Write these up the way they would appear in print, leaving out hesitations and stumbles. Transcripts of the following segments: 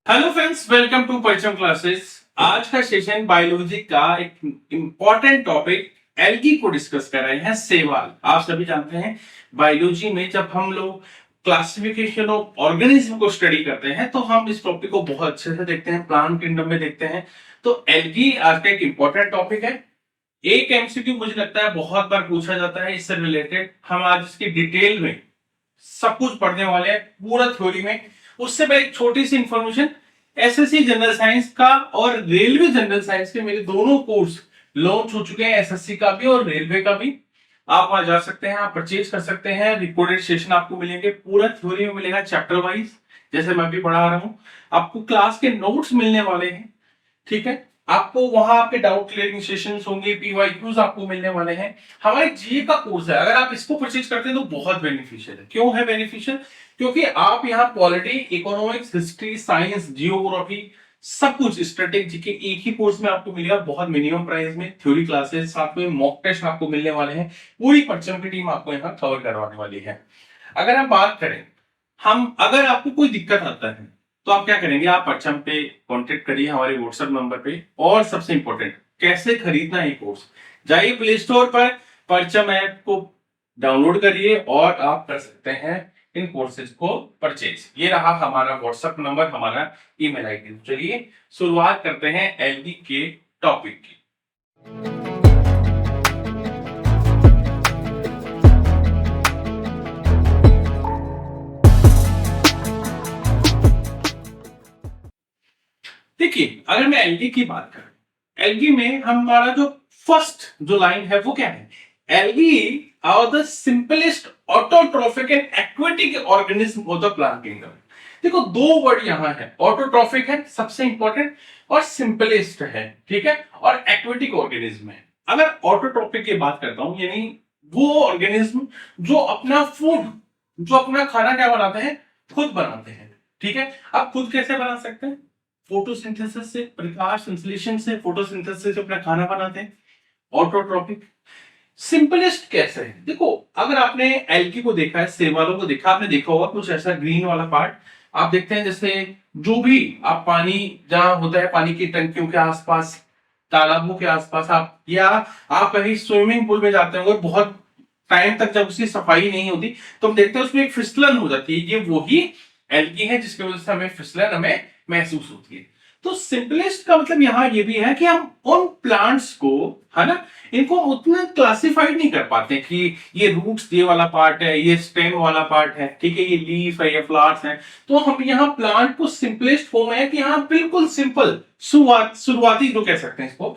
Hello friends, welcome to परिचम classes. आज का सेशन बायोलॉजी का एक इंपॉर्टेंट टॉपिक एल्गी को डिस्कस कर रहे हैं। सेवाल, आप सभी जानते हैं बायोलॉजी में जब हम लोग क्लासिफिकेशन ऑफ ऑर्गेनिज्म को स्टडी करते हैं तो हम इस टॉपिक को बहुत अच्छे से देखते हैं, प्लांट किंगडम में देखते हैं। तो एल्गी आज का एक इंपॉर्टेंट टॉपिक है। एक एमसीक्यू मुझे लगता है बहुत बार पूछा जाता है इससे रिलेटेड। हम आज इसकी डिटेल में सब कुछ पढ़ने वाले हैं, पूरा थ्योरी में। उससे पहले एक छोटी सी इंफॉर्मेशन, एसएससी जनरल साइंस का और रेलवे जनरल साइंस के मेरे दोनों कोर्स लॉन्च हो चुके हैं, एसएससी का भी और रेलवे का भी। आप वहां जा सकते हैं, आप परचेज कर सकते हैं। रिकॉर्डेड सेशन आपको मिलेंगे, पूरा थ्योरी में मिलेगा चैप्टर वाइज, जैसे मैं भी पढ़ा रहा हूं। आपको क्लास के नोट्स मिलने वाले हैं, ठीक है। आपको वहां आपके डाउट क्लियरिंग सेशंस होंगे, पीवाईक्यूज आपको मिलने वाले हैं। हमारे जीए का कोर्स है, अगर आप इसको परचेज करते हैं तो बहुत बेनिफिशियल है। क्यों है बेनिफिशियल? क्योंकि आप यहाँ polity, economics, history, science, geography, सब कुछ स्ट्रेटेजी के एक ही कोर्स में आपको मिलेगा, बहुत मिनिमम प्राइस में। थ्योरी क्लासेस साथ में मॉक टेस्ट आपको मिलने वाले हैं। पूरी परचम की टीम आपको यहाँ कवर करवाने वाली है। अगर हम बात करें, अगर आपको कोई दिक्कत आता है तो आप क्या करेंगे, आप परचम पे कांटेक्ट करिए हमारे व्हाट्सएप नंबर पे। और सबसे इंपॉर्टेंट, कैसे खरीदना है कोर्स, जाइए प्ले स्टोर पर, परचम ऐप को डाउनलोड करिए और आप कर सकते हैं इन कोर्सेज को परचेज। ये रहा हमारा व्हाट्सएप नंबर, हमारा ईमेल आईडी। चलिए शुरुआत करते हैं एलडी के टॉपिक की। देखिए, अगर मैं एल्गी की बात करूं, एल्गी में हमारा जो फर्स्ट जो लाइन है वो क्या है, algae are the simplest autotrophic and aquatic organism of the plant kingdom. देखो, दो वर्ड यहां है, ऑटोट्रॉफिक है सबसे इंपॉर्टेंट और सिंपलेस्ट है, ठीक है, और एक्वेटिक ऑर्गेनिज्म है। अगर ऑटोट्रॉफिक की बात करता हूं, यानी वो ऑर्गेनिज्म जो अपना फूड, जो अपना खाना क्या बनाते हैं, खुद बनाते हैं, ठीक है। अब खुद कैसे बना सकते हैं? फोटोसिंथेसिस से, प्रकाश संश्लेषण से, फोटोसिंथेसिस से अपना खाना बनाते हैं। ऑटोट्रॉपिक सिंपलेस्ट कैसे है? देखो, अगर आपने एल्गी को देखा है, सेवालों को देखा, आपने देखा होगा कुछ ऐसा ग्रीन वाला पार्ट आप देखते हैं। जैसे जो भी आप पानी जहां होता है, पानी की टंकियों के आसपास, तालाबों के आसपास, आप या आप कहीं स्विमिंग पूल में जाते होंगे, बहुत टाइम तक जब उसकी सफाई नहीं होती तो हम देखते हैं उसमें एक फिसलन हो जाती है। ये वही एल्गी है जिसकी वजह से हमें फिसलन हमें महसूस होती है। तो सिंपलेस्ट का मतलब यहां ये भी है कि हम उन प्लांट्स को, है ना, इनको उतना क्लासिफाइड नहीं कर पाते कि ये रूट्स ये वाला पार्ट है, ये स्टेम वाला पार्ट है, ठीक है, ये लीफ है, ये फ्लावर्स है। तो हम यहाँ प्लांट को सिंपलेस्ट फॉर्म है कि यहाँ बिल्कुल सिंपल शुरुआती जो कह सकते हैं इसको।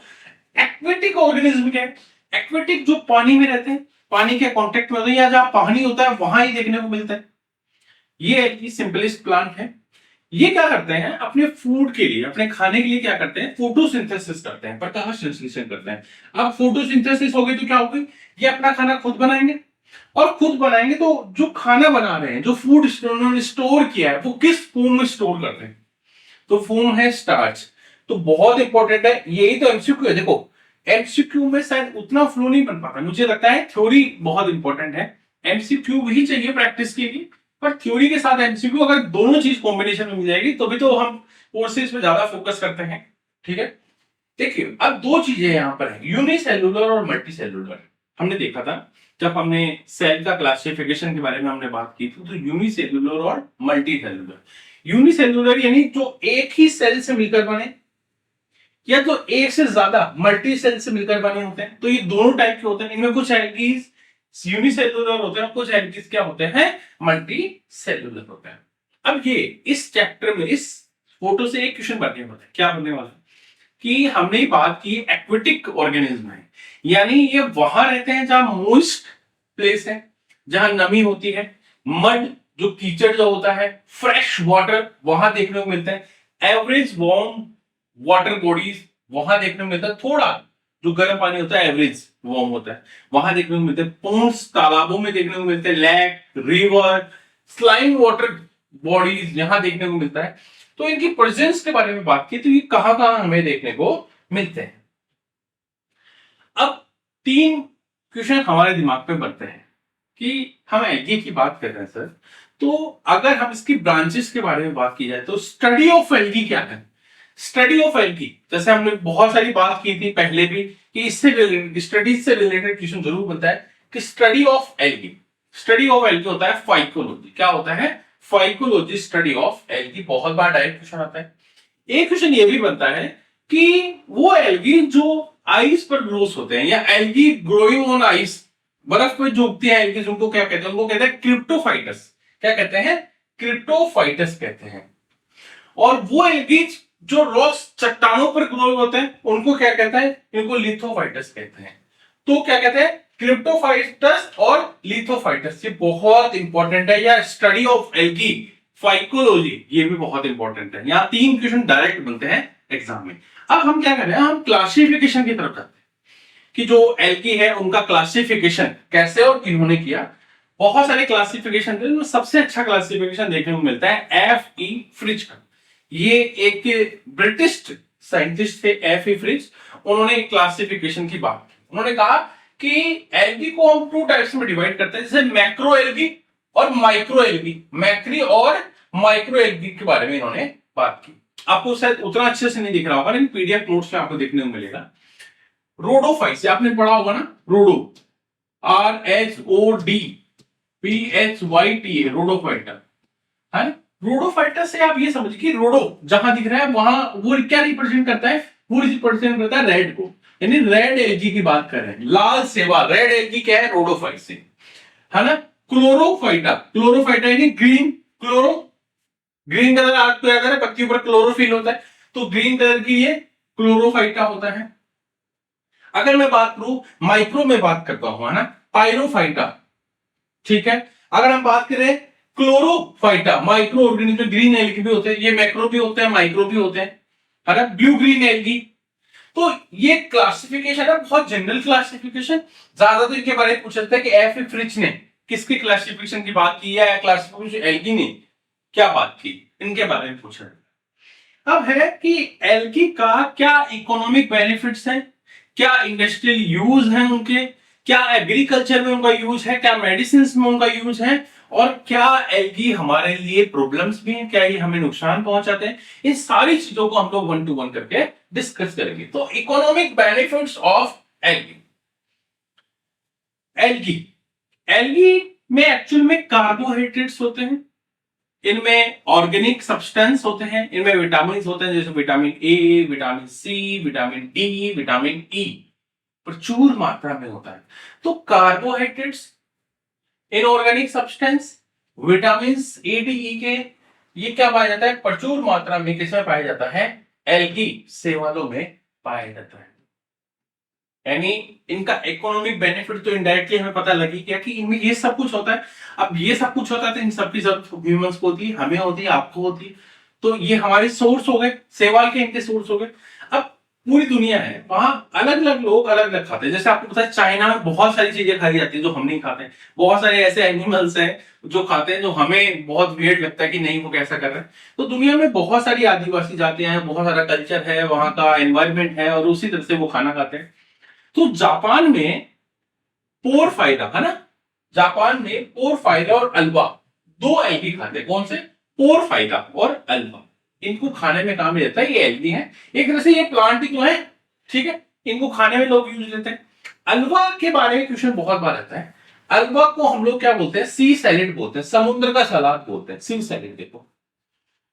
एक्वेटिक ऑर्गेनिज्म क्या है? एक्वेटिक जो पानी में रहते हैं, पानी के कांटेक्ट में होते हैं, या जहां पानी होता है वहां ही देखने को मिलता है। ये एक सिंपलेस्ट प्लांट है। ये क्या करते हैं, अपने फूड के लिए, अपने खाने के लिए क्या करते हैं, फोटोसिंथेसिस करते हैं, प्रकाश संश्लेषण करते हैं। अब फोटोसिंथेसिस हो गई तो क्या होगी, ये अपना खाना खुद बनाएंगे। और खुद बनाएंगे तो जो खाना बना रहे हैं, जो फूड उन्होंने स्टोर किया है, वो किस फॉर्म में स्टोर करते हैं? तो फॉर्म है स्टार्च। तो बहुत इंपॉर्टेंट है, यही तो एमसीक्यू है। देखो, एमसीक्यू में शायद उतना फ्लो नहीं बन पाता, मुझे लगता है थ्योरी बहुत इंपॉर्टेंट है। एमसीक्यू भी चाहिए प्रैक्टिस के लिए, पर थ्योरी के साथ एमसीक्यू अगर दोनों चीज कॉम्बिनेशन में मिल जाएगी तो भी तो हम कोर्सेज पे ज्यादा फोकस करते हैं, ठीक है। देखिए, अब दो चीजें यहां पर है, यूनिसेल्युलर और मल्टी सेल्युलर। हमने देखा था जब हमने सेल का क्लासिफिकेशन के बारे में हमने बात की थी, तो यूनिसेल्युलर और मल्टी सेल्युलर। यूनिसेल्युलर यानी जो एक ही सेल से मिलकर बने, या तो एक से ज्यादा मल्टी सेल से मिलकर बने होते हैं। तो ये दोनों टाइप के होते हैं। इनमें कुछ एल्गीज यूनिसेल्युलर होते हैं, कुछ एल्गीज क्या होते हैं, मल्टी सेल्युलर होते हैं। अब ये इस चैप्टर में, इस फोटो से एक क्वेश्चन बनने वाला है। क्या बनने वाला है कि हमने बात की एक्वेटिक ऑर्गेनिज्म है, यानी ये वहां रहते हैं जहां मॉइस्ट प्लेस है, जहां नमी होती है, मड जो कीचड़ जो होता है, फ्रेश वाटर वहां देखने को मिलता है, एवरेज वार्म वाटर बॉडीज वहां देखने को मिलता है, थोड़ा जो गर्म पानी होता है एवरेज वार्म होता है वहां देखने को मिलता है, पॉन्ड्स तालाबों में देखने को मिलते हैं, lake, river, slime water bodies यहां देखने को मिलता है। तो इनकी प्रेजेंस के बारे में बात की तो ये कहां कहां हमें देखने को मिलते हैं। अब तीन क्वेश्चन हमारे दिमाग पे बनते हैं कि हम एल्गी की बात कर रहे हैं सर, तो अगर हम इसकी ब्रांचेस के बारे में बात की जाए तो स्टडी ऑफ एल्गी क्या है? स्टडी ऑफ एल्गी, जैसे हमने बहुत सारी बात की थी पहले भी कि इससे रिलेटेड, स्टडीज से रिलेटेड क्वेश्चन जरूर बनता है कि study of algae, study of algae होता है फाइकोलॉजी। क्या होता है? Phycology, study of algae. बहुत बार डायरेक्ट क्वेश्चन आता है। एक क्वेश्चन ये भी बनता है कि वो एल्गी जो आइस पर ग्रोस होते हैं या एल्गी ग्रोइंग ऑन आइस, बर्फ पे जो उगती है एल्गी, उनको क्या कहते हैं? उनको कहते हैं क्रिप्टोफाइटस। क्या कहते हैं? क्रिप्टोफाइटस कहते हैं। और वो एल्गी जो रॉक्स, चट्टानों पर ग्रो होते हैं, उनको क्या कहता है? इनको लिथोफाइटस कहते हैं। तो क्या कहते हैं? क्रिप्टोफाइटस और लिथोफाइटस। ये बहुत इंपॉर्टेंट है, या स्टडी ऑफ एल्गी, फाइकोलॉजी, ये भी बहुत इंपॉर्टेंट है। यहाँ 3 क्वेश्चन डायरेक्ट बनते हैं एग्जाम में। अब हम क्या कर रहे हैं? हम क्लासिफिकेशन की तरफ जाते हैं कि जो एल्गी है उनका क्लासिफिकेशन कैसे और किन्होंने किया। बहुत सारे क्लासिफिकेशन थे, सबसे अच्छा क्लासिफिकेशन देखने को मिलता है एफ ई फ्रिज का। ये एक ब्रिटिश साइंटिस्ट थे, एफ ई फ्रिज। उन्होंने क्लासिफिकेशन की बात की। उन्होंने कहा कि एल्गी को हम 2 टाइप्स में डिवाइड करते हैं, जैसे मैक्रो एल्गी और माइक्रो एल्गी। मैक्री और माइक्रो एल्गी के बारे में इन्होंने बात की। आपको शायद उतना अच्छे से नहीं दिख रहा होगा, लेकिन पीडीएफ नोट्स में आपको देखने को मिलेगा। रोडोफाइट्स आपने पढ़ा होगा ना, रोडो, RHODPHYTA, रोडोफाइटा है। रोडोफाइटा से आप ये समझिए कि रोडो जहां दिख रहा है वहां वो क्या रिप्रेजेंट करता है? वो रिप्रेजेंट करता है रेड को, यानी रेड एल्गी की बात कर रहे हैं। लाल सेवा, रेड एल्गी क्या है? रोडोफाइट से, है ना। क्लोरोफाइटा, क्लोरोफाइटा यानी ग्रीन, क्लोरो, ग्रीन कलर आपको याद है, पत्तियों पर क्लोरोफिल होता है, तो ग्रीन कलर की ये क्लोरोफाइटा होता है। अगर मैं बात करूं, माइक्रो में बात करता हूं, है ना, पायरोफाइटा, ठीक है। अगर हम बात करें Chlorophyta, micro organism, green algae भी होते हैं, ये मैक्रो भी होते हैं, माइक्रो भी होते हैं, है ना, ब्लू ग्रीन एल्गी। तो ये क्लासिफिकेशन है, बहुत जनरल क्लासिफिकेशन। ज्यादातर इनके बारे में पूछ सकते हैं कि एफ ई फ्रिच ने किसकी क्लासिफिकेशन की बात की है, या क्लासिफिकेशन एल्गी ने क्या बात की, इनके बारे में पूछा है। अब है कि एल्गी का क्या इकोनॉमिक बेनिफिट्स हैं, क्या इंडस्ट्रियल यूज है उनके, क्या एग्रीकल्चर में उनका यूज है, क्या मेडिसिन में उनका यूज है, और क्या एल्गी हमारे लिए प्रॉब्लम्स भी हैं, क्या ये हमें नुकसान पहुंचाते हैं। इन सारी चीजों को हम लोग 1 to 1 करके डिस्कस करेंगे। तो economic benefits of algae. Algae, algae में एक्चुअल में कार्बोहाइड्रेट्स होते हैं, इनमें ऑर्गेनिक सब्सटेंस होते हैं, इनमें विटामिन होते हैं, जैसे vitamin A, vitamin C, vitamin D, vitamin E प्रचुर मात्रा में होता है। तो carbohydrates, inorganic substance, vitamin A, D, E K, ये क्या पाया जाता है? प्रचुर मात्रा में किसमें पाया जाता है? एल्गी सेवालों में पाया जाता है। यानी इनका इकोनॉमिक बेनिफिट तो इनडायरेक्टली हमें पता लगी क्या कि इनमें ये सब कुछ होता है। अब ये सब कुछ होता है तो इन सबकी जरूरत ह्यूमंस को होती है, हमें होती है, आपको होती है। तो ये हमारे सोर्स हो गए, सेवाल के इनके सोर्स हो गए। अब पूरी दुनिया है, वहां अलग अलग लोग अलग अलग खाते हैं। जैसे आपको पता है चाइना में बहुत सारी चीजें खाई जाती है जो हम नहीं खाते हैं। बहुत सारे ऐसे एनिमल्स हैं जो खाते हैं जो हमें बहुत वियर्ड लगता है कि नहीं वो कैसा कर रहे हैं। तो दुनिया में बहुत सारी आदिवासी जातियां हैं, बहुत सारा कल्चर है, वहां का एनवायरमेंट है, और उसी तरह से वो खाना खाते हैं। तो जापान में पोर फाइदा, है ना, जापान में पोर फाइदा और अल्वा, 2 एल्गी खाते हैं। कौन से? पोर फाइदा और अल्वा। इनको खाने में काम लेता है, ये एल्गी है, एक तरह से ये प्लांट ही तो है, ठीक है। इनको खाने में लोग यूज लेते हैं। अल्वा के बारे में क्वेश्चन बहुत बार आता है। अल्वा को हम लोग क्या बोलते हैं? सी सैलेड बोलते हैं, समुद्र का सलाद बोलते हैं, सी सैलेड। देखो,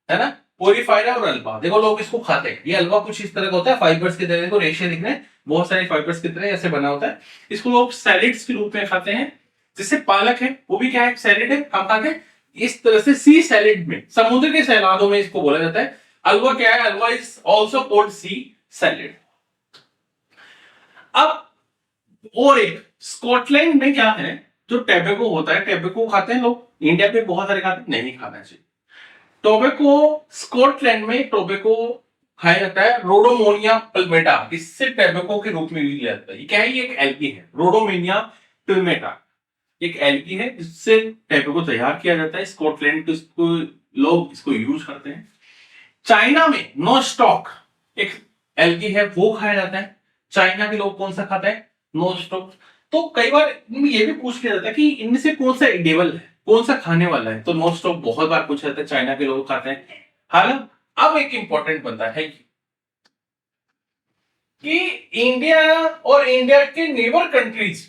है ना, पोरीफायरा और अल्वा, देखो लोग इसको खाते हैं। ये अल्वा कुछ इस तरह का होता है, फाइबर्स की तरह, देखो रेशे दिख रहे हैं, बहुत सारे फाइबर्स की तरह ऐसे बना होता है। इसको लोग सैलेड्स के रूप में खाते हैं। जैसे पालक है, वो भी क्या है? सैलेड है, हम खाते हैं। इस तरह से सी सैलेड में, समुद्र के सैलादों में इसको बोला जाता है। अल्वा क्या है? Ulva is also called sea salad. अब और एक स्कॉटलैंड में क्या है, जो टोबैको होता है, टोबैको खाते हैं लोग, इंडिया में बहुत सारे खाते हैं, नहीं खाना चाहिए। टोबैको, स्कॉटलैंड में टोबैको खाया जाता है, रोडोमोनिया पल्मेटा, इससे टोबैको के रूप में यूज किया जाता है। ये क्या है? ये एक एल्गी है, रोडोमोनिया पल्मेटा, एक एल्गी है जिससे टोबैको तैयार किया जाता है। स्कॉटलैंड के इसको लोग इसको यूज करते हैं। चाइना में नोस्टॉक एक एल्गी है, वो खाया जाता है। चाइना के लोग कौन सा खाते हैं? नोस्टॉक। तो कई बार ये भी पूछ लिया जाता है कि इनमें से कौन सा एडिबल है, कौन सा खाने वाला है? तो मोस्ट ऑफ बहुत बार पूछा जाता है, चाइना के लोग खाते हैं। हालांकि अब एक इंपॉर्टेंट बनता है कि इंडिया और इंडिया के नेबर कंट्रीज,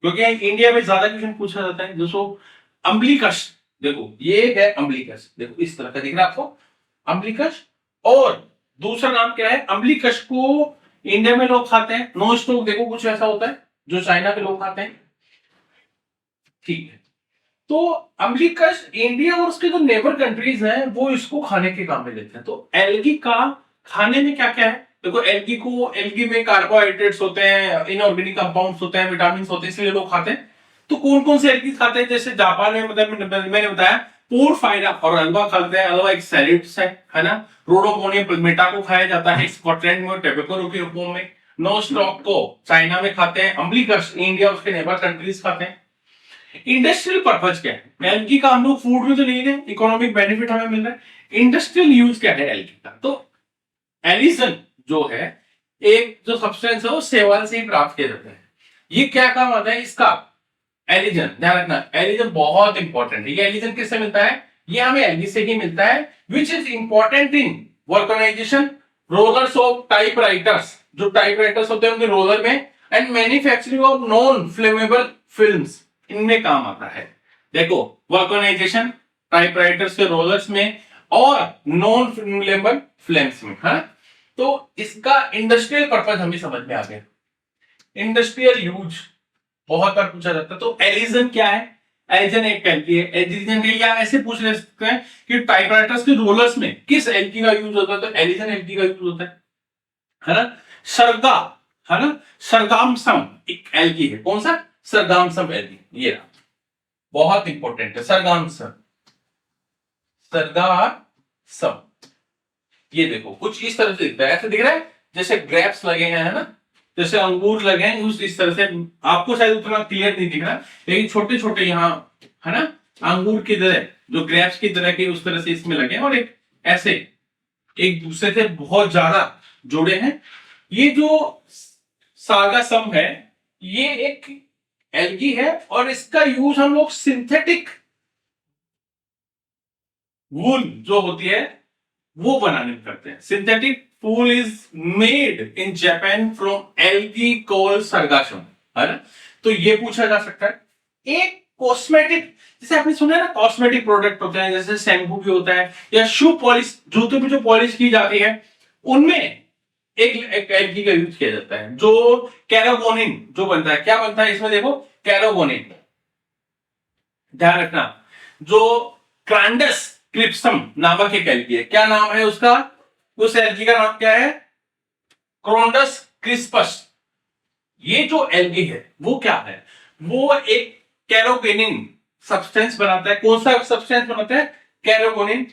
क्योंकि इंडिया में ज्यादा क्वेश्चन पूछा जाता है। दोस्तों अम्बलिकश, देखो ये है अम्बलिकश, देखो इस तरह का दिख रहा है आपको अम्बलिकश। और दूसरा नाम क्या है? अम्बलिकश को इंडिया में लोग खाते हैं, नो स्टोक देखो कुछ ऐसा होता है जो चाइना के लोग खाते हैं, ठीक है। तो अम्बलिकश इंडिया और उसके जो नेबर कंट्रीज हैं वो इसको खाने के काम में लेते हैं। तो एल्गी का खाने में क्या क्या है? देखो एल्गी में कार्बोहाइड्रेट्स होते हैं, इनऑर्गेनिक कंपाउंड्स होते हैं, विटामिन होते हैं, इसलिए लोग खाते हैं। तो कौन कौन से एल्गी खाते हैं? जैसे जापान में मतलब मैंने बताया पोरफायरा और अलवा खाते हैं। अलवा एक सैलिड्स है ना। रोडोमोनियम पल्मेटा को खाया जाता है स्कॉटलैंड में, टेबेको के रूप में। नो स्टॉक को चाइना में खाते हैं। अम्बलिकश इंडिया उसके नेबर कंट्रीज खाते हैं। इंडस्ट्रियल पर्पज क्या है एल्गी का? हम लोग फूड में तो नहीं है, इकोनॉमिक बेनिफिट हमें मिल रहा है। इंडस्ट्रियल यूज क्या है एल्गी का? तो एलिसन जो है एक जो सब्सटेंस है वो शैवाल से ही प्राप्त किया जाता है। ये क्या काम आता है इसका? एलिजन, ध्यान रखना एलिजन बहुत इंपॉर्टेंट है। ये एलिजन किससे मिलता है? ये हमें एल्गी से ही मिलता है, which is important in vulcanisation, rollers of typewriters, जो टाइपराइटर्स होते हैं उनके रोलर में, and manufacturing of non flammable films, इनमें काम आता है। देखो वल्कनाइजेशन टाइपराइटर्स के रोलर्स में और नॉन फ्लेमेबल फ्लेम्स में, है। तो इसका इंडस्ट्रियल पर्पज हमें समझ में आ गया। इंडस्ट्रियल यूज बहुत बार पूछा जाता है। तो एलिजन क्या है? एलिजन एक एल्गी है। एलिजन या ऐसे पूछ ले सकते हैं कि टाइपराइटर्स के रोलर्स में किस एल्गी का यूज होता है? तो एलिजन एल्गी का यूज होता है ना। सरगा, है ना, सरगामसम एक एल्गी है। कौन सा? सरगामसम एल्गी, ये रहा, बहुत इंपॉर्टेंट है सरगामसम। सरगासम, ये देखो कुछ इस तरह से दिखता है, ऐसे दिख रहा है जैसे ग्रेप्स लगे हैं, है ना, जैसे अंगूर लगे हैं उस इस तरह से। आपको शायद उतना क्लियर नहीं दिख रहा, लेकिन छोटे छोटे यहाँ, है ना, अंगूर की तरह, जो ग्रेप्स की तरह के उस तरह से इसमें लगे हैं, और एक ऐसे एक दूसरे से बहुत ज्यादा जुड़े हैं। ये जो सागासम है ये एक एल्गी है, और इसका यूज हम लोग सिंथेटिक वूल जो होती है वो बनाने में करते हैं। Synthetic wool is made in Japan from algae called sargassum, है ना। तो ये पूछा जा सकता है। एक कॉस्मेटिक, जैसे आपने सुना है ना कॉस्मेटिक प्रोडक्ट होते हैं, जैसे शैम्पू भी होता है, या शू पॉलिश, जूते पे जो पॉलिश की जाती है, उनमें एक एल्गी का यूज किया जाता है, जो कैराबोनिन जो बनता है। क्या बनता है इसमें? देखो कैराबोनिन, ध्यान रखना, जो क्रांडस क्रिप्सम नामक एक एल्गी है। क्या नाम है उसका? उस एल्गी का नाम क्या है? क्रोंडस क्रिस्पस। ये जो एल्गी है वो क्या है? वो एक कैरोबोनिन सब्सटेंस बनाता है। कौन सा सब्सटेंस बनाता है? कैरोबोनिन।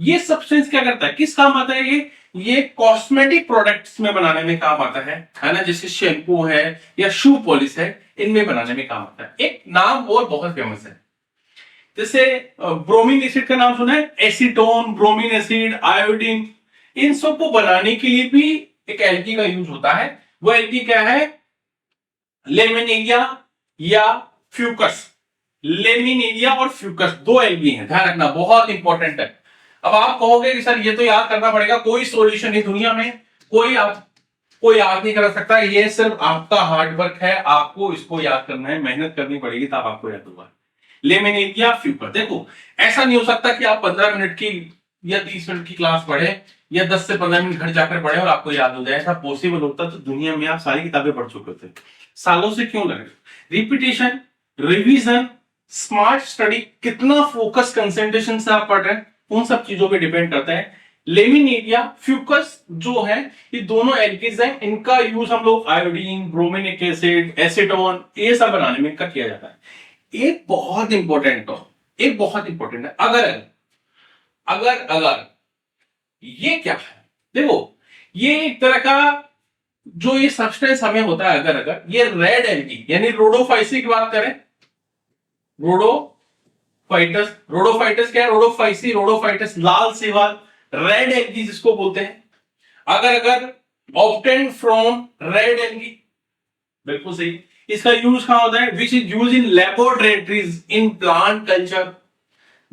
ये सब्सटेंस क्या करता है, किस काम आता है? ये कॉस्मेटिक प्रोडक्ट्स में बनाने में काम आता है ना, जैसे शैम्पू है या शू पॉलिश है, इनमें बनाने में काम आता है। एक नाम और बहुत फेमस है, जैसे ब्रोमीन एसिड का नाम सुना है, एसीटोन, ब्रोमीन एसिड, आयोडीन, इन सब को बनाने के लिए भी एक एल्गी का यूज होता है। वो एल्गी क्या है? लेमिनेरिया या फ्यूकस। लेमिनेरिया और फ्यूकस दो एल्गी हैं, ध्यान रखना, बहुत इंपॉर्टेंट है। अब आप कहोगे कि सर ये तो याद करना पड़ेगा, कोई सॉल्यूशन नहीं दुनिया में, कोई याद नहीं कर सकता, ये सिर्फ आपका हार्ड वर्क है, आपको इसको याद करना है, मेहनत करनी पड़ेगी तब आपको याद होगा। लेमिनेरिया फ्यूकर, देखो ऐसा नहीं हो सकता कि आप 15 मिनट की या 30 मिनट की क्लास पढ़े या 10 से 15 मिनट घर जाकर पढ़े और आपको याद हो जाए। ऐसा पॉसिबल होता तो दुनिया में आप सारी किताबें पढ़ चुके थे। सालों से क्यों लगे? रिपीटेशन, रिवीजन, स्मार्ट स्टडी, कितना फोकस कंसंट्रेशन से आप पढ़ रहे हैं, उन सब चीजों पे डिपेंड करता है। लेमिनेरिया फ्यूकस जो है ये दोनों एल्कीज हैं, इनका यूज हम लोग आयोडीन, ब्रोमिनिक एसिड, एसीटोन, ये सब बनाने में किया जाता है। एक बहुत इंपॉर्टेंट है, अगर ये क्या है? देखो ये एक तरह का जो ये सब्सटेंस हमें होता है, अगर ये रेड एल्गी यानी रोडोफाइसी की बात करें, रोडोफाइटस क्या है? रोडोफाइटस लाल सेवाल, रेड एल्गी जिसको बोलते हैं। अगर ऑब्टेन फ्रॉम रेड एल्गी, बिल्कुल सही। इसका यूज कहां होता है? Which is use in laboratories in plant culture,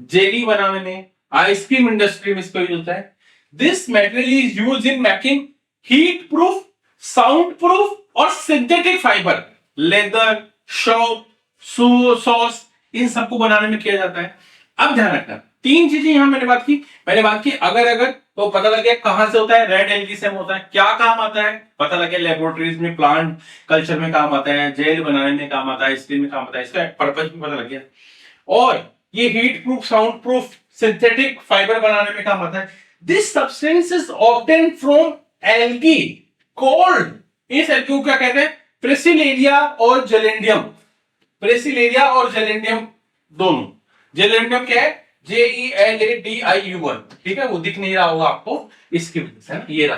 jelly बनाने में, आइसक्रीम इंडस्ट्री में इसका यूज होता है। This material is use in making heat proof, sound proof और synthetic fibre, leather, soap, sauce, इन सबको बनाने में किया जाता है। अब ध्यान रखना, तीन चीजें यहां मैंने बात की अगर अगर तो पता लगे कहां से होता है, रेड एल्गी से होता है, क्या काम आता है पता लगे, लेबोरेटरीज में, प्लांट कल्चर में काम आता है, जेल बनाने में काम आता है, आइसक्रीम में काम आता है, इसका पर्पज भी पता लग गया। और ये heat proof, sound proof, synthetic fibre बनाने में काम आता है। This substance is obtain from algae called, इस एल्गी को क्या कहते हैं? प्रेसिलेरिया और जेलेंडियम। प्रेसिलेरिया और जेलेंडियम दोनों। जेलेंडियम क्या है? JELADIUM, ठीक है, वो दिख नहीं रहा होगा आपको इसकी वजह से, ये रहा।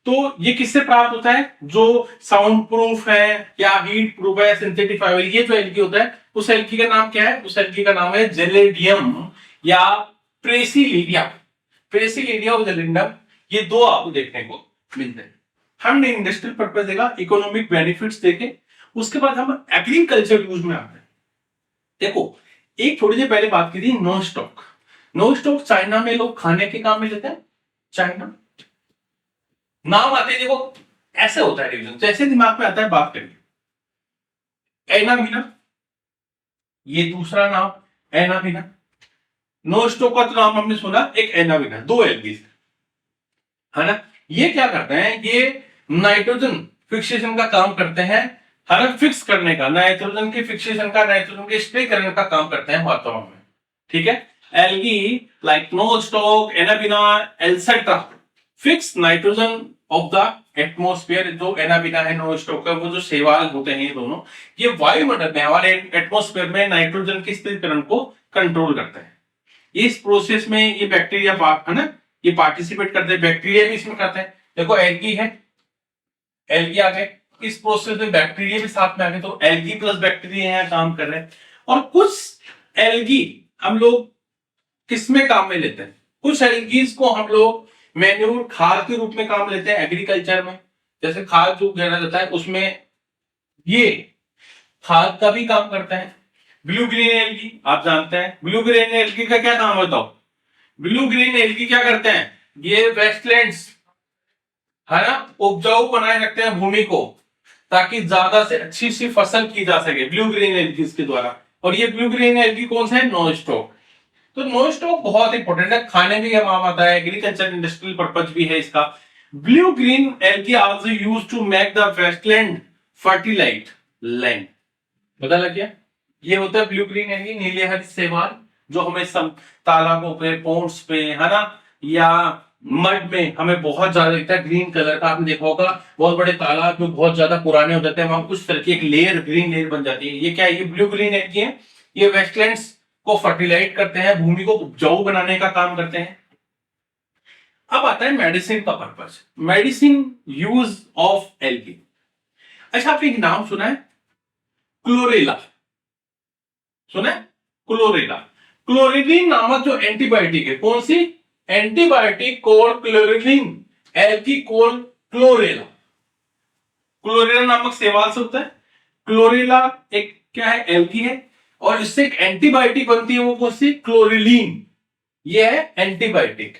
तो ये किससे प्राप्त होता है? जो साउंड प्रूफ है या हीट प्रूफ है, सिंथेटिक फाइबर, ये जो एल्गी होता है उस एल्गी का नाम क्या है? उस एल्गी का नाम है जेलेडियम या प्रेसिलेरिया। प्रेसिलेरिया और जेलेडियम, ये दो आपको देखने को मिलते हैं। हमने इंडस्ट्रियल पर्पस देखा, इकोनॉमिक बेनिफिट्स देखे, उसके बाद हम एग्रीकल्चर यूज में आते हैं। देखो, एक थोड़ी देर पहले बात की थी nostoc. Nostoc China में लोग खाने के काम में लेते हैं। चाइना नाम आते हैं, देखो ऐसे होता है डिवीजन, जैसे दिमाग में आता है बात करिए। एनाबिना, ये दूसरा नाम एनाबिना। नो स्टॉक का तो नाम हमने सुना, एक एनाबिना, दो एल्गीज है ना। ये क्या करते हैं? ये नाइट्रोजन फिक्सेशन का काम करते हैं, हर फिक्स करने का, नाइट्रोजन की फिक्सेशन का, नाइट्रोजन के स्टे करने का काम करते हैं वातावरण में, ठीक है। Algae like no stock, Anabaena, et cetera fix nitrogen of the atmosphere. जो एनाबिना है, नो स्टॉक है, वो जो शैवाल होते हैं ये दोनों, ये वायुमंडल में, हमारे एटमोस्फेयर में नाइट्रोजन के स्थिरीकरण को कंट्रोल करते हैं। इस प्रोसेस में ये बैक्टीरिया है ना, ये पार्टिसिपेट करते हैं, बैक्टीरिया भी इसमें करते हैं। देखो एल्गी है, एल्गी आ गए, इस प्रोसेस में बैक्टीरिया भी साथ में आ गए, तो एल्गी प्लस बैक्टीरिया यहाँ काम कर रहे हैं। और कुछ एल्गी हम लोग किस में काम में लेते हैं? कुछ एल्गीज को हम लोग मैन्यूर, खाद के रूप में काम लेते हैं एग्रीकल्चर में। जैसे खाद जो घेरा जाता है उसमें ये खाद का भी काम करता है। ब्लू ग्रीन एल्गी आप जानते हैं, ब्लू ग्रीन एल्गी का क्या काम होता है? ब्लू ग्रीन एल्गी क्या करते हैं? ये वेस्टलैंड्स है ना, उपजाऊ बनाए रखते हैं भूमि को, ताकि ज्यादा से अच्छी सी फसल की जा सके ब्लू ग्रीन एल्गी के द्वारा। और ये ब्लू ग्रीन एल्गी कौन सा है? Nostoc. तो नो स्टॉक बहुत इंपॉर्टेंट है, खाने में काम आता है, एग्रीकल्चर इंडस्ट्रियल पर्पज भी है इसका। Blue green algae also used to make the wasteland fertilised land. पता लग गया? ये होता है ब्लू ग्रीन एल्गी, नीले हरी शैवाल, जो हमें सब तालाबों पे, पोन्ड्स पे है ना, या मड में हमें बहुत ज्यादा दिखता है ग्रीन कलर का। आपने देखा होगा बहुत बड़े तालाब जो बहुत ज्यादा पुराने हो जाते हैं, वहां कुछ तरह की एक लेयर, ग्रीन लेयर बन जाती है। ये क्या है? ये ब्लू ग्रीन एल्गी है। ये वेस्टलैंड्स को फर्टिलाइज करते हैं, भूमि को उपजाऊ बनाने का काम करते हैं। अब आता है मेडिसिन का purpose, medicine use of algae. अच्छा, आपने एक नाम सुना है क्लोरेला? सुना है क्लोरेला? क्लोरिलीन नामक जो एंटीबायोटिक है, कौन सी एंटीबायोटिक? कोल क्लोरिलीन, एल्गी कोल क्लोरेला। क्लोरेला नामक शैवाल से होता है। क्लोरेला एक क्या है? एल्गी है, और इससे एक एंटीबायोटिक बनती है, वो कौन सी? क्लोरिलीन। ये है एंटीबायोटिक,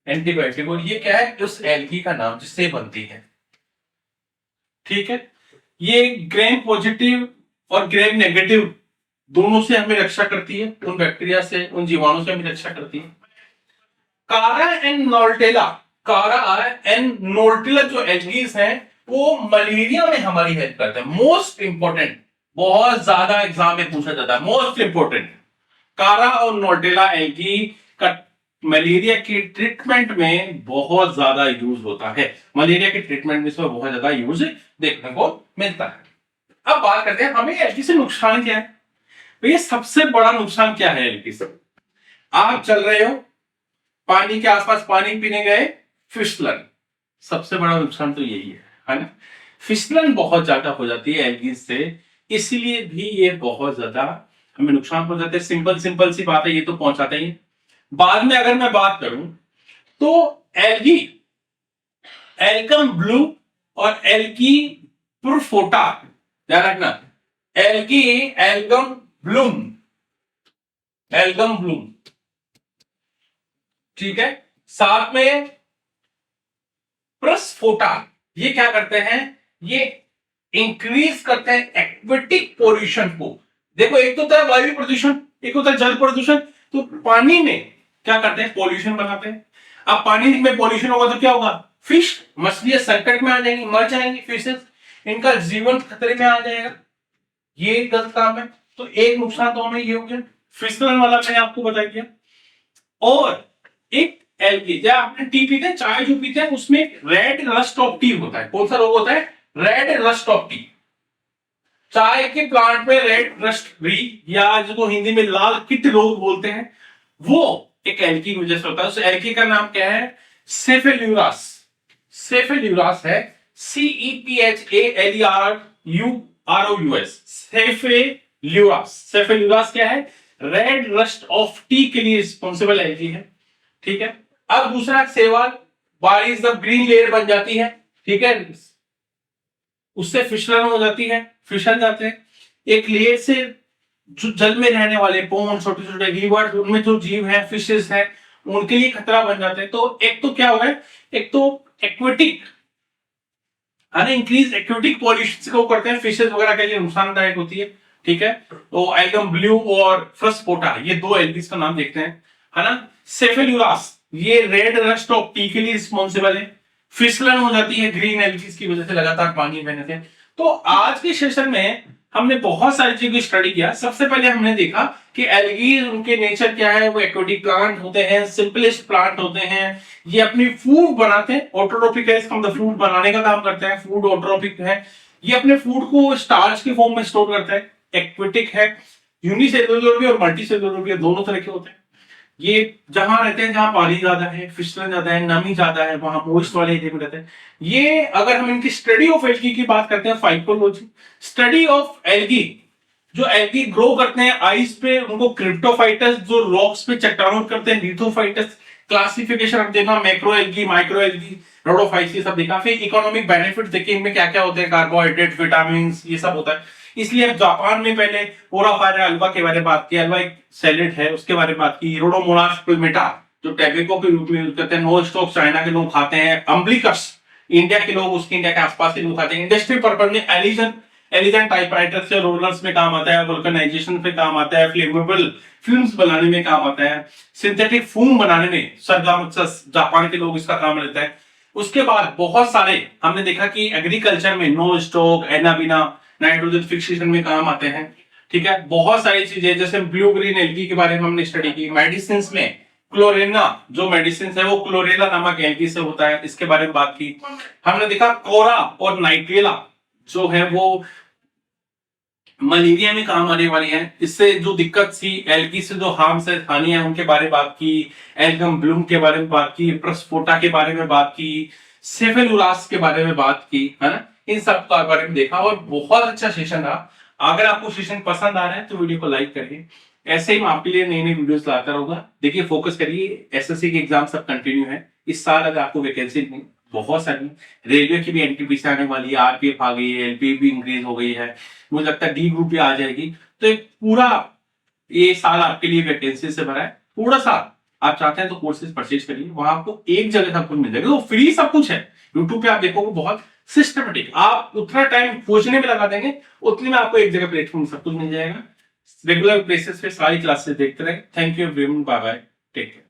एंटीबायोटिक। और ये क्या है? उस एल्गी का नाम जिससे बनती है, ठीक है। ये ग्रेम पॉजिटिव और ग्रेम नेगेटिव दोनों से हमें रक्षा करती है, उन बैक्टीरिया से, उन जीवाणु से हमें रक्षा करती है। कारा एंड नोर्टेला, कारा एंड नोर्टेला जो एल्गीज हैं, वो मलेरिया में हमारी हेल्प करते हैं। मोस्ट इंपोर्टेंट, बहुत ज्यादा एग्जाम में पूछा जाता है, मोस्ट इंपोर्टेंट, कारा और नोर्टेला एल्गी का मलेरिया की ट्रीटमेंट में बहुत ज्यादा यूज होता है। मलेरिया के ट्रीटमेंट में इसमें बहुत ज्यादा यूज देखने को मिलता है। अब बात करते हैं हमें एल्गी से नुकसान क्या है। तो ये सबसे बड़ा नुकसान क्या है एल्गी से? आप चल रहे हो, पानी के आसपास पानी पीने गए, फिसलन, सबसे बड़ा नुकसान तो यही है ना। फिसलन बहुत ज्यादा हो जाती है एल्गी से, इसलिए भी ये बहुत ज्यादा हमें नुकसान पहुंचाते हैं। सिंपल सी बात है, ये तो पहुंचाते ही। बाद में अगर मैं बात करूं तो एल्गी, एल्कम ब्लू और एल्गी प्रोफोटा, ध्यान रखना, एल्गी एल्गम ब्लूम, एल्गम ब्लूम, ठीक है। साथ में प्रोस्फोटा, ये क्या करते हैं, ये इंक्रीज करते हैं एक्वेटिक पोल्यूशन को। देखो एक तो होता है वायु प्रदूषण, एक होता है जल प्रदूषण। तो पानी में क्या करते हैं, पोल्यूशन बनाते हैं। अब पानी में पोल्यूशन होगा तो क्या होगा, फिश, मछलियां संकट में आ जाएंगी, मर जाएंगी फिशेस, इनका जीवन खतरे में आ जाएगा, ये गलत काम है। तो एक नुकसान तो हमें ये हो गया, फिसलन वाला मैंने आपको बता दिया। और एक एल्गी, जब आपने टी पीते हैं, चाय जो पीते हैं, उसमें रेड रस्ट ऑफ टी होता है। कौन सा रोग होता है, रेड रस्ट ऑफ टी। चाय के प्लांट में रेड रस्ट भी, या जिसको हिंदी में लाल किट रोग बोलते हैं, वो एक एल्गी की वजह से होता है। उस एल्गी का नाम क्या है, सेफेल्यूरास, सेफेल्यूरास है, CEPHALERUROUS, सेफेल्यूरास। सेफेल्यूरास क्या है, रेड रस्ट ऑफ टी के लिए रिस्पॉन्सिबल एल्गी है, ठीक है। अब दूसरा सेवाल, बारिश जब ग्रीन लेयर बन जाती है, ठीक है, उससे फिसलन हो जाती है, फिसल जाते हैं। एक लेयर से जो जल में रहने वाले पॉन्ड, छोटे छोटे रिवर, उनमें जो जीव है, फिशेस है, उनके लिए खतरा बन जाते हैं। तो एक तो क्या हुआ है, एक तो एक्वेटिक है ना, इंक्रीज एक्वेटिक पॉल्यूशन को करते हैं, फिशेस वगैरह के लिए नुकसानदायक होती है, ठीक है। तो एल्गम ब्लू और फ्रस्फोटा, ये दो एल्गीज का नाम देखते हैं, है ना। सेफेल्यूरास, ये रेड रस्ट ऑफ टी के लिए रिस्पॉन्सिबल है, फिसलन हो जाती है ग्रीन एल्गीज की वजह से लगातार पानी बहने से। तो आज के सेशन में हमने बहुत सारी चीजों की स्टडी किया। सबसे पहले हमने देखा कि एल्गीज, उनके नेचर क्या है, वो एक्वेटिक प्लांट होते हैं, सिंपलेस्ट प्लांट होते हैं, ये अपनी फूड बनाते हैं, ऑटोट्रोपिक है, इसका मतलब फूड बनाने का काम करते हैं, फूड ऑटोट्रोपिक है, ये अपने फूड को स्टार्च के फॉर्म में स्टोर करता है। एक्वेटिक है, यूनिसेलुलर भी और मल्टीसेलुलर भी, दोनों तरह के होते हैं। ये जहां रहते हैं जहां पानी ज्यादा है, फिसलन ज्यादा है, नमी ज्यादा है, वहां मोइस्ट वाले एरिया में रहते हैं। ये अगर हम इनकी स्टडी ऑफ एल्गी की बात करते हैं, फाइकोलॉजी, स्टडी ऑफ एल्गी, जो एल्गी ग्रो करते हैं आइस पे, उनको क्रिप्टोफाइटस, जो रॉक्स पे चट्टानों करते हैं, लिथोफाइटस। क्लासिफिकेशन अब देखा, मैक्रो एल्गी, माइक्रो एल्गी, रोडोफाइट्स, ये सब देखा। फिर इकोनॉमिक बेनिफिट देखे, इनमें क्या क्या होते हैं, कार्बोहाइड्रेट, विटामिन, ये सब होता है। इसलिए जापान में पहले पोराफायरा अल्वा के बारे में बात की, अल्वा एक सैलेड है, उसके बारे में बात की। रोडोमोनास प्लमेटा, जो टैबेको के रूप में यूज करते हैं। नो स्टॉक चाइना के लोग खाते हैं। अम्बलिकस इंडिया के लोग, उसके इंडिया के आसपास के लोग खाते हैं। इंडस्ट्री पर्पज में एलिजन टाइपराइटर्स या रोलर्स में काम आता है, वल्कनाइजेशन पे काम आता है, फ्लेमेबल फिल्म्स बनाने में काम आता है, सिंथेटिक फोम बनाने में सरगामक्सस, जापान के लोग, इसका काम रहता है। उसके बाद बहुत सारे हमने देखा कि एग्रीकल्चर में no stock, anabaena, nitrogen fixation में काम आते हैं, ठीक है। बहुत सारी चीजें, जैसे ब्लू ग्रीन एल्गी के बारे में हमने स्टडी की। मेडिसिन में क्लोरेना, जो मेडिसिन है वो क्लोरेला नामक एल्गी से होता है, इसके बारे में बात की। हमने देखा कोरा और नाइट्रेला जो है वो मलेरिया में काम आने वाली है, इससे जो दिक्कत थी, एल्गी से जो हार्म से हानि है, उनके बारे में बात की। एल्गम ब्लूम के बारे में बात की, प्रोस्फोटा के बारे में बात की, सेफेलुरास के बारे में बात की, है ना। इन सब के बारे में देखा और बहुत अच्छा सेशन रहा। अगर आपको सेशन पसंद आ रहा है तो वीडियो को लाइक करिए। ऐसे ही मैं आपके लिए नई नई वीडियोस लाता रहूंगा। देखिए, फोकस करिए, एसएससी की एग्जाम सब कंटिन्यू है इस साल। अगर आपको वैकेंसी नहीं, बहुत सारी, रेलवे की भी एनटीपीसी आने वाली है, आरपीएफ आ गई है, एलपीएफ भी इंक्रीज हो गई है, मुझे लगता है डी ग्रुप भी आ जाएगी। तो एक पूरा ये साल आपके लिए वैकेंसी से भरा है। थोड़ा सा आप चाहते हैं तो कोर्सेज परचेज करिए, वहां आपको एक जगह सब कुछ मिल जाएगा, तो फ्री सब कुछ है। यूट्यूब पे आप देखोगे बहुत सिस्टमेटिक, आप उतना टाइम खोजने में लगा देंगे, उतने में आपको एक जगह प्लेटफॉर्म सब कुछ मिल जाएगा। रेगुलर बेसिस पे सारी क्लासेस देखते रहे। Thank you everyone, bye bye, take care.